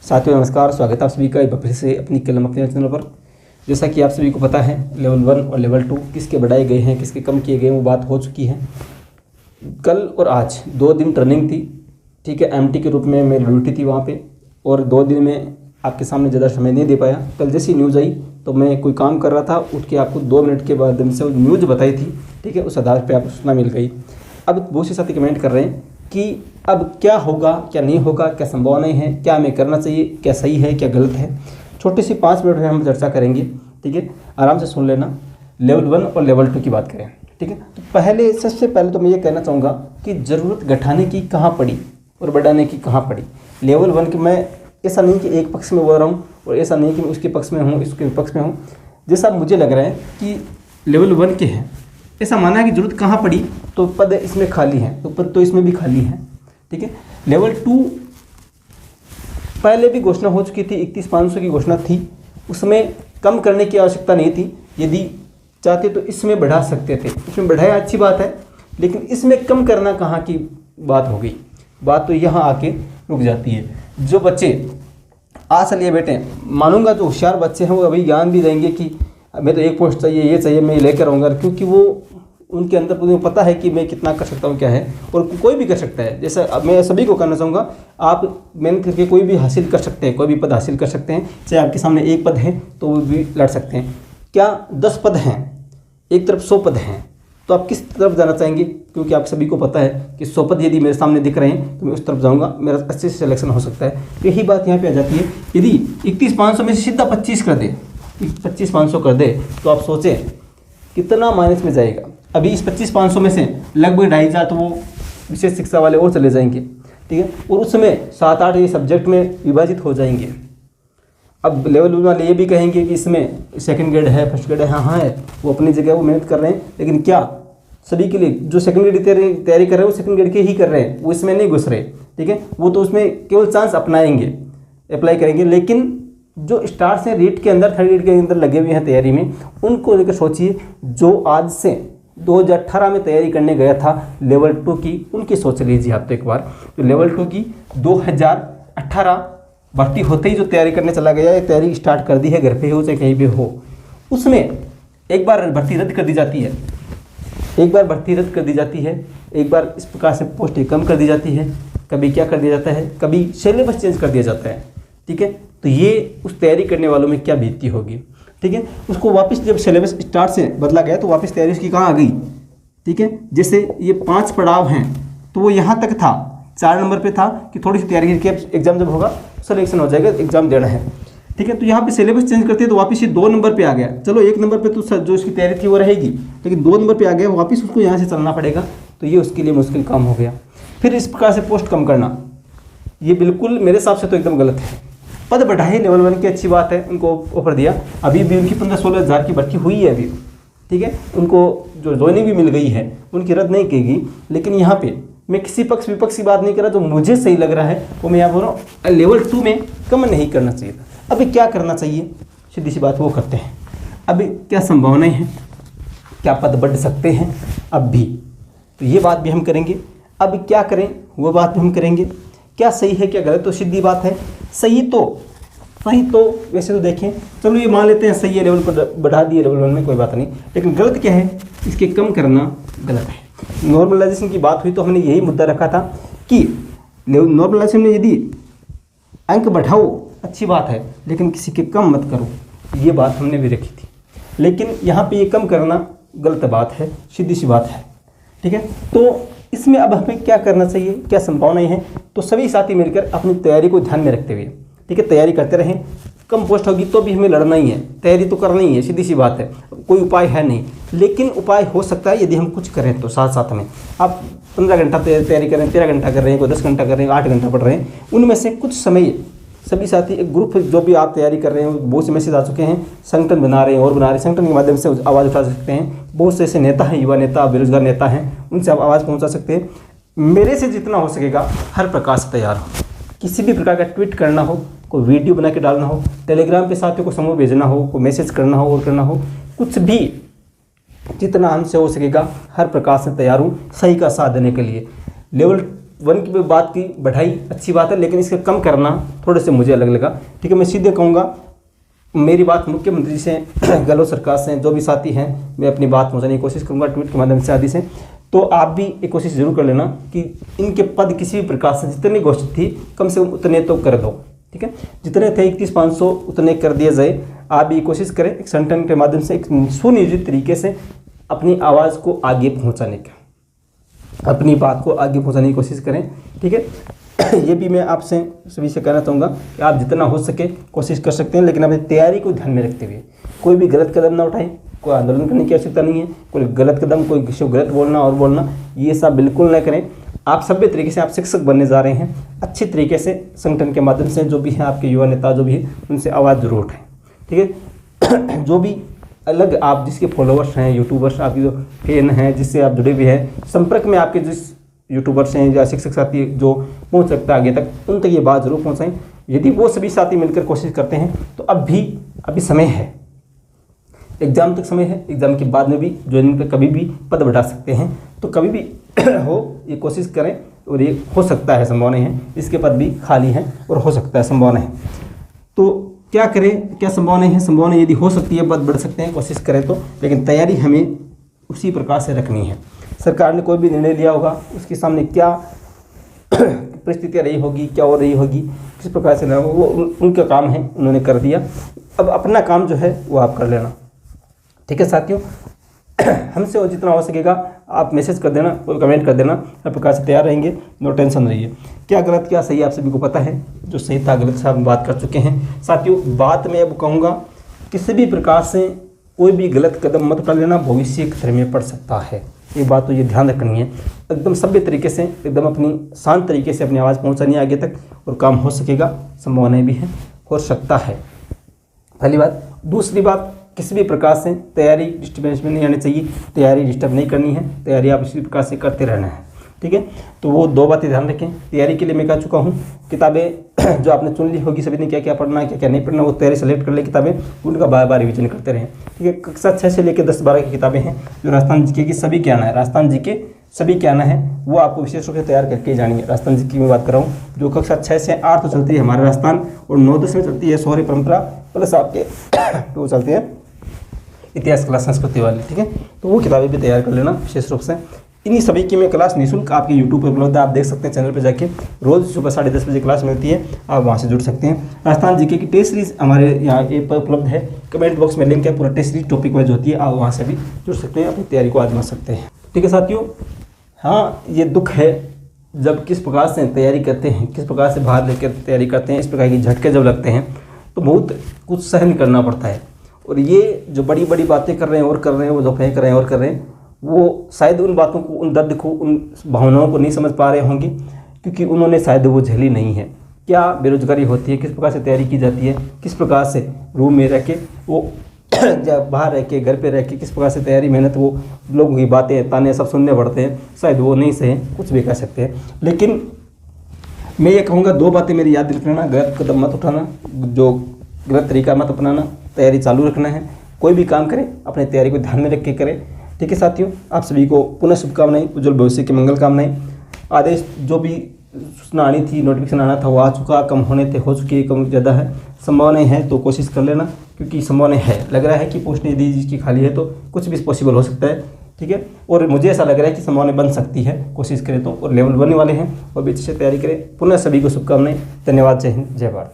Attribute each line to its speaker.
Speaker 1: साथियों नमस्कार, स्वागत है आप सभी का एक बार फिर से अपनी कलम अपने चैनल पर। जैसा कि आप सभी को पता है, लेवल 1 और लेवल 2 किसके बढ़ाए गए हैं, किसके कम किए गए हैं, वो बात हो चुकी है। कल और आज 2 दिन ट्रेनिंग थी, ठीक है। एमटी के रूप में मेरी ड्यूटी थी वहाँ पे, और 2 दिन में आपके सामने ज़्यादा समय नहीं दे पाया। कल जैसी न्यूज़ आई तो मैं कोई काम कर रहा था, उठ के आपको 2 मिनट के बाद से वो न्यूज़ बताई थी, ठीक है। उस आधार पर आपको सूचना मिल गई। अब बहुत से साथी कमेंट कर रहे हैं कि अब क्या होगा, क्या नहीं होगा, क्या संभावनाएं हैं, क्या हमें करना चाहिए, क्या सही है, क्या गलत है। छोटी सी 5 मिनट में हम चर्चा करेंगे, ठीक है। आराम से सुन लेना। लेवल 1 और लेवल 2 की बात करें, ठीक है। तो सबसे पहले तो मैं ये कहना चाहूँगा कि ज़रूरत घटाने की कहाँ पड़ी और बढ़ाने की कहाँ पड़ी। लेवल 1 की मैं ऐसा नहीं कि एक पक्ष में बोल रहा हूँ और ऐसा नहीं कि मैं उसके पक्ष में हूँ, इसके विपक्ष में हूँ। जैसा मुझे लग रहा है कि लेवल 1 के हैं, ऐसा माना है कि ज़रूरत कहाँ पड़ी, तो पद इसमें खाली हैं, तो पद तो इसमें भी खाली हैं, ठीक है। लेवल 2 पहले भी घोषणा हो चुकी थी, 31,500 की घोषणा थी, उसमें कम करने की आवश्यकता नहीं थी। यदि चाहते तो इसमें बढ़ा सकते थे, इसमें बढ़ाया अच्छी बात है, लेकिन इसमें कम करना कहाँ की बात हो गई। बात तो यहाँ आके रुक जाती है। जो बच्चे आस लिए बैठे, मानूंगा जो होशियार बच्चे हैं वो अभी ज्ञान भी देंगे कि मैं तो एक पोस्ट चाहिए, ये चाहिए, मैं लेकर आऊँगा, क्योंकि वो उनके अंदर मुझे पता है कि मैं कितना कर सकता हूँ, क्या है, और कोई भी कर सकता है। जैसा अब मैं सभी को करना चाहूँगा, आप मेहनत करके कोई भी हासिल कर सकते हैं, कोई भी पद हासिल कर सकते हैं। चाहे आपके सामने एक पद है तो वो भी लड़ सकते हैं। क्या 10 पद हैं, एक तरफ 100 पद हैं, तो आप किस तरफ जाना चाहेंगे? क्योंकि आप सभी को पता है कि 100 पद यदि मेरे सामने दिख रहे हैं तो मैं उस तरफ जाऊँगा, मेरा अच्छे से सिलेक्शन हो सकता है। तो यही बात यहाँ पर आ जाती है। यदि 31,500 में से सीधा 25 कर दे, 25,500 कर दे, तो आप सोचें कितना माइनस में जाएगा। अभी इस 25,500 में से लगभग 2,500 तो वो विशेष शिक्षा वाले और चले जाएंगे, ठीक है। और उस समय 7-8 ये सब्जेक्ट में विभाजित हो जाएंगे। अब लेवल 1 वाले ये भी कहेंगे कि इसमें सेकंड ग्रेड है, फर्स्ट ग्रेड है, हाँ है, वो अपनी जगह वो मेहनत कर रहे हैं, लेकिन क्या सभी के लिए जो सेकंड ग्रेड की तैयारी कर रहे हैं वो सेकंड ग्रेड के ही कर रहे हैं, वो इसमें नहीं घुस रहे, ठीक है। वो तो उसमें केवल चांस अपनाएंगे, अप्लाई करेंगे। लेकिन जो स्टार्स हैं रीट के अंदर, थर्ड ग्रेड के अंदर लगे हुए हैं तैयारी में, उनको लेकर सोचिए। जो आज से 2018 में तैयारी करने गया था लेवल 2 की, उनकी सोच लीजिए आप तो एक बार। तो लेवल 2 की 2018 भर्ती होते ही जो तैयारी करने चला गया, ये तैयारी स्टार्ट कर दी है, घर पे हो चाहे कहीं भी हो, उसमें एक बार भर्ती रद्द कर दी जाती है, एक बार भर्ती रद्द कर दी जाती है, एक बार इस प्रकार से पोस्टें कम कर दी जाती है, कभी क्या कर दिया जाता है, कभी सिलेबस चेंज कर दिया जाता है, ठीक है। तो ये उस तैयारी करने वालों में क्या बीतती होगी, ठीक है। उसको वापस जब सिलेबस स्टार्ट से बदला गया तो वापस तैयारी उसकी कहाँ आ गई, ठीक है। जैसे ये 5 पड़ाव हैं तो वो यहाँ तक था, 4 नंबर पे था कि थोड़ी सी तैयारी करके एग्जाम जब होगा सिलेक्शन हो जाएगा, एग्जाम देना है, ठीक है। तो यहाँ पे सिलेबस चेंज करते हैं तो वापस ये 2 नंबर पे आ गया। चलो 1 नंबर पे तो जो उसकी तैयारी थी वो रहेगी, लेकिन 2 नंबर पे आ गया, वापस उसको यहाँ से चलना पड़ेगा। तो ये उसके लिए मुश्किल काम हो गया। फिर इस प्रकार से पोस्ट कम करना, ये बिल्कुल मेरे हिसाब से तो एकदम गलत है। पद बढ़ाए लेवल 1 की, अच्छी बात है, उनको ऑफर दिया। अभी भी उनकी 15-16 हज़ार की भर्ती हुई है अभी, ठीक है। उनको जो ज्वाइनिंग भी मिल गई है, उनकी रद्द नहीं की गई। लेकिन यहाँ पे मैं किसी पक्ष विपक्ष की बात नहीं कर रहा, जो मुझे सही लग रहा है वो मैं यहाँ बोल रहा हूँ। लेवल 2 में कम नहीं करना चाहिए था। अभी क्या करना चाहिए, सीधी सी बात वो करते हैं। अभी क्या संभावनाएं हैं, क्या पद बढ़ सकते हैं अब भी, तो ये बात भी हम करेंगे। अब क्या करें वो बात भी हम करेंगे। क्या सही है क्या गलत, तो सीधी बात है। सही तो वैसे तो देखें, चलो ये मान लेते हैं सही है, लेवल पर बढ़ा दिए लेवल 1 में, कोई बात नहीं। लेकिन गलत क्या है, इसके कम करना गलत है। नॉर्मलाइजेशन की बात हुई तो हमने यही मुद्दा रखा था कि नॉर्मलाइजेशन में यदि अंक बढ़ाओ अच्छी बात है, लेकिन किसी के कम मत करो, ये बात हमने भी रखी थी। लेकिन यहाँ पे ये कम करना गलत बात है, सीधी सी बात है, ठीक है। तो इसमें अब हमें क्या करना चाहिए, क्या संभावनाएं हैं, तो सभी साथी मिलकर अपनी तैयारी को ध्यान में रखते हुए, ठीक है, तैयारी करते रहें। कम पोस्ट होगी तो भी हमें लड़ना ही है, तैयारी तो करना ही है, सीधी सी बात है। कोई उपाय है नहीं, लेकिन उपाय हो सकता है यदि हम कुछ करें तो। साथ साथ में आप 15 घंटा तैयारी कर रहे हैं, 13 घंटा कर रहे हैं, कोई 10 घंटा कर रहे हैं, 8 घंटा पढ़ रहे हैं, उनमें से कुछ समय सभी साथी एक ग्रुप जो भी आप तैयारी कर रहे हैं, बहुत से मैसेज आ चुके हैं, संगठन बना रहे हैं और बना रहे हैं, संगठन के माध्यम से आवाज़ उठा सकते हैं। बहुत से ऐसे नेता हैं, युवा नेता, बेरोजगार नेता हैं, उनसे आप आवाज़ पहुंचा सकते हैं। मेरे से जितना हो सकेगा हर प्रकार से तैयार हो। किसी भी प्रकार का ट्वीट करना हो, कोई वीडियो बना के डालना हो, टेलीग्राम पे साथियों को समूह भेजना हो, कोई मैसेज करना हो और करना हो, कुछ भी जितना हमसे हो सकेगा हर प्रकार से तैयार हूँ सही का साथ देने के लिए। लेवल वन की बात की बढ़ाई अच्छी बात है, लेकिन इसका कम करना थोड़े से मुझे अलग लगा। ठीक है, मैं सीधे कहूँगा, मेरी बात मुख्यमंत्री से, गहलोत सरकार से, जो भी साथी हैं, मैं अपनी बात पहुँचाने की कोशिश करूँगा ट्वीट के माध्यम से आदि से। तो आप भी एक कोशिश जरूर कर लेना कि इनके पद किसी भी प्रकार से जितनी घोषित थी कम से कम उतने तो कर दो। ठीक है, जितने थे 31,500 उतने कर दिया जाए। आप भी कोशिश करें एक संगठन के माध्यम से एक सुनियोजित तरीके से अपनी आवाज़ को आगे पहुँचाने का, अपनी बात को आगे पहुँचाने की कोशिश करें। ठीक है, ये भी मैं आपसे सभी से कहना चाहूँगा कि आप जितना हो सके कोशिश कर सकते हैं, लेकिन अपनी तैयारी को ध्यान में रखते हुए कोई भी गलत कदम ना उठाएं। कोई आंदोलन करने की आवश्यकता नहीं है, कोई गलत कदम, कोई किसी को गलत बोलना और बोलना, ये सब बिल्कुल ना करें। आप सभ्य तरीके से आप शिक्षक बनने जा रहे हैं, अच्छे तरीके से संगठन के माध्यम से जो भी है आपके युवा नेता जो भी है उनसे आवाज़ जरूर उठाएं। ठीक है, जो भी अलग आप जिसके फॉलोअर्स हैं, यूट्यूबर्स, आपकी जो फैन हैं, जिससे आप जुड़े हुए हैं, संपर्क में आपके जिस यूट्यूबर्स हैं या शिक्षक साथी जो पहुंच सकता है आगे तक, उन तक ये बात जरूर पहुंचाएं। यदि वो सभी साथी मिलकर कोशिश करते हैं तो अभी समय है, एग्ज़ाम तक समय है, एग्ज़ाम के बाद में भी ज्वाइनिंग पर कभी भी पद बढ़ा सकते हैं। तो कभी भी हो ये कोशिश करें, और ये हो सकता है, संभावना है, इसके पद भी खाली हैं और हो सकता है, संभावना है। तो क्या करें, क्या संभावना है? संभावना यदि हो सकती है, पद बढ़ सकते हैं, कोशिश करें तो, लेकिन तैयारी हमें उसी प्रकार से रखनी है। सरकार ने कोई भी निर्णय लिया होगा, उसके सामने क्या परिस्थितियाँ रही होगी, क्या हो रही होगी, किस प्रकार से, वो उनका काम है, उन्होंने कर दिया। अब अपना काम जो है वो आप कर लेना। ठीक है साथियों, हमसे और जितना हो सकेगा आप मैसेज कर देना और कमेंट कर देना, हर प्रकार से तैयार रहेंगे, नो टेंशन रहिए। क्या गलत क्या सही आप सभी को पता है, जो सही था गलत से हम बात कर चुके हैं। साथियों, बात मैं अब कहूँगा, किसी भी प्रकार से कोई भी गलत कदम मत उठा लेना, भविष्य खतरे में पड़ सकता है। एक बात तो ये ध्यान रखनी है, एकदम सभ्य तरीके से, एकदम अपनी शांत तरीके से अपनी आवाज़ पहुँचानी है आगे तक, और काम हो सकेगा, संभावनाएँ भी हैं, हो सकता है। पहली बात। दूसरी बात, किसी भी प्रकार से तैयारी डिस्टर्बेंस में नहीं आनी चाहिए, तैयारी डिस्टर्ब नहीं करनी है, तैयारी आप इसी प्रकार से करते रहना है। ठीक है, तो वो दो बातें ध्यान रखें। तैयारी के लिए मैं कह चुका हूँ, किताबें जो आपने चुन ली होगी, सभी ने क्या क्या पढ़ना है, क्या क्या नहीं पढ़ना, वो तैयारी सेलेक्ट कर ले किताबें, उनका बार बार रिविजन करते रहें। ठीक है, कक्षा 6 से लेकर 10-12 की किताबें हैं जो राजस्थान जीके की सभी क्या आना है, राजस्थान जीके सभी क्या आना है, वो आपको विशेष रूप से तैयार करके जानी है। राजस्थान जीके की मैं बात कर रहा हूँ, जो कक्षा 6 से 8 तो चलती है हमारे राजस्थान, और 9-10 में चलती है शौर्य परंपरा, प्लस आपके तो चलती है इतिहास क्लास संस्कृति वाली। ठीक है, तो वो किताबें भी तैयार कर लेना विशेष रूप से। इन्हीं सभी की मैं क्लास निःशुल्क आपके यूट्यूब पर उपलब्ध है, आप देख सकते हैं चैनल पर जाके, रोज़ सुबह 10:30 बजे क्लास मिलती है, आप वहाँ से जुड़ सकते हैं। राजस्थान जीके की टेस्ट सीरीज हमारे यहाँ ऐप पर उपलब्ध है, कमेंट बॉक्स में लिंक है, पूरा टेस्ट सीरीज टॉपिक वाइज होती है, आप वहाँ से भी जुड़ सकते हैं, अपनी तैयारी को आजमा सकते हैं। ठीक है साथियों, हाँ ये दुख है जब किस प्रकार से तैयारी करते हैं, किस प्रकार से बाहर लेकर तैयारी करते हैं, इस प्रकार की झटके जब लगते हैं तो बहुत कुछ सहन करना पड़ता है। और ये जो बड़ी बड़ी बातें कर रहे हैं और कर रहे हैं, वो जो फेंक रहे हैं और कर रहे हैं, वो शायद उन बातों को, उन दर्द को, उन भावनाओं को नहीं समझ पा रहे होंगे, क्योंकि उन्होंने शायद वो झेली नहीं है। क्या बेरोजगारी होती है, किस प्रकार से तैयारी की जाती है, किस प्रकार से रूम में रह के, वो जब बाहर रह के, घर पे रह के किस प्रकार से तैयारी, मेहनत, वो लोगों की बातें, ताने सब सुनने पड़ते हैं, शायद वो नहीं सहे, कुछ भी कह सकते हैं। लेकिन मैं ये कहूँगा, दो बातें मेरी याद रखना, गलत कदम मत उठाना, जो गलत तरीका मत अपनाना, तैयारी चालू रखना है। कोई भी काम करें अपनी तैयारी को ध्यान में रख के करें। ठीक है साथियों, आप सभी को पुनः शुभकामनाएं, उज्जवल भविष्य की मंगल कामनाएं। आदेश जो भी सूचना आनी थी, नोटिफिकेशन आना था, वो आ चुका, कम होने थे, हो चुकी है, कम ज़्यादा है, संभावनाएं हैं तो कोशिश कर लेना, क्योंकि संभावनाएं है, लग रहा है कि पोस्ट यदि जिसकी खाली है तो कुछ भी पॉसिबल हो सकता है। ठीक है, और मुझे ऐसा लग रहा है कि संभावनाएं बन सकती है, कोशिश करें तो, और लेवल बनने वाले हैं, और भी अच्छे से तैयारी करें। पुनः सभी को शुभकामनाएं, धन्यवाद, जय हिंद, जय भारत।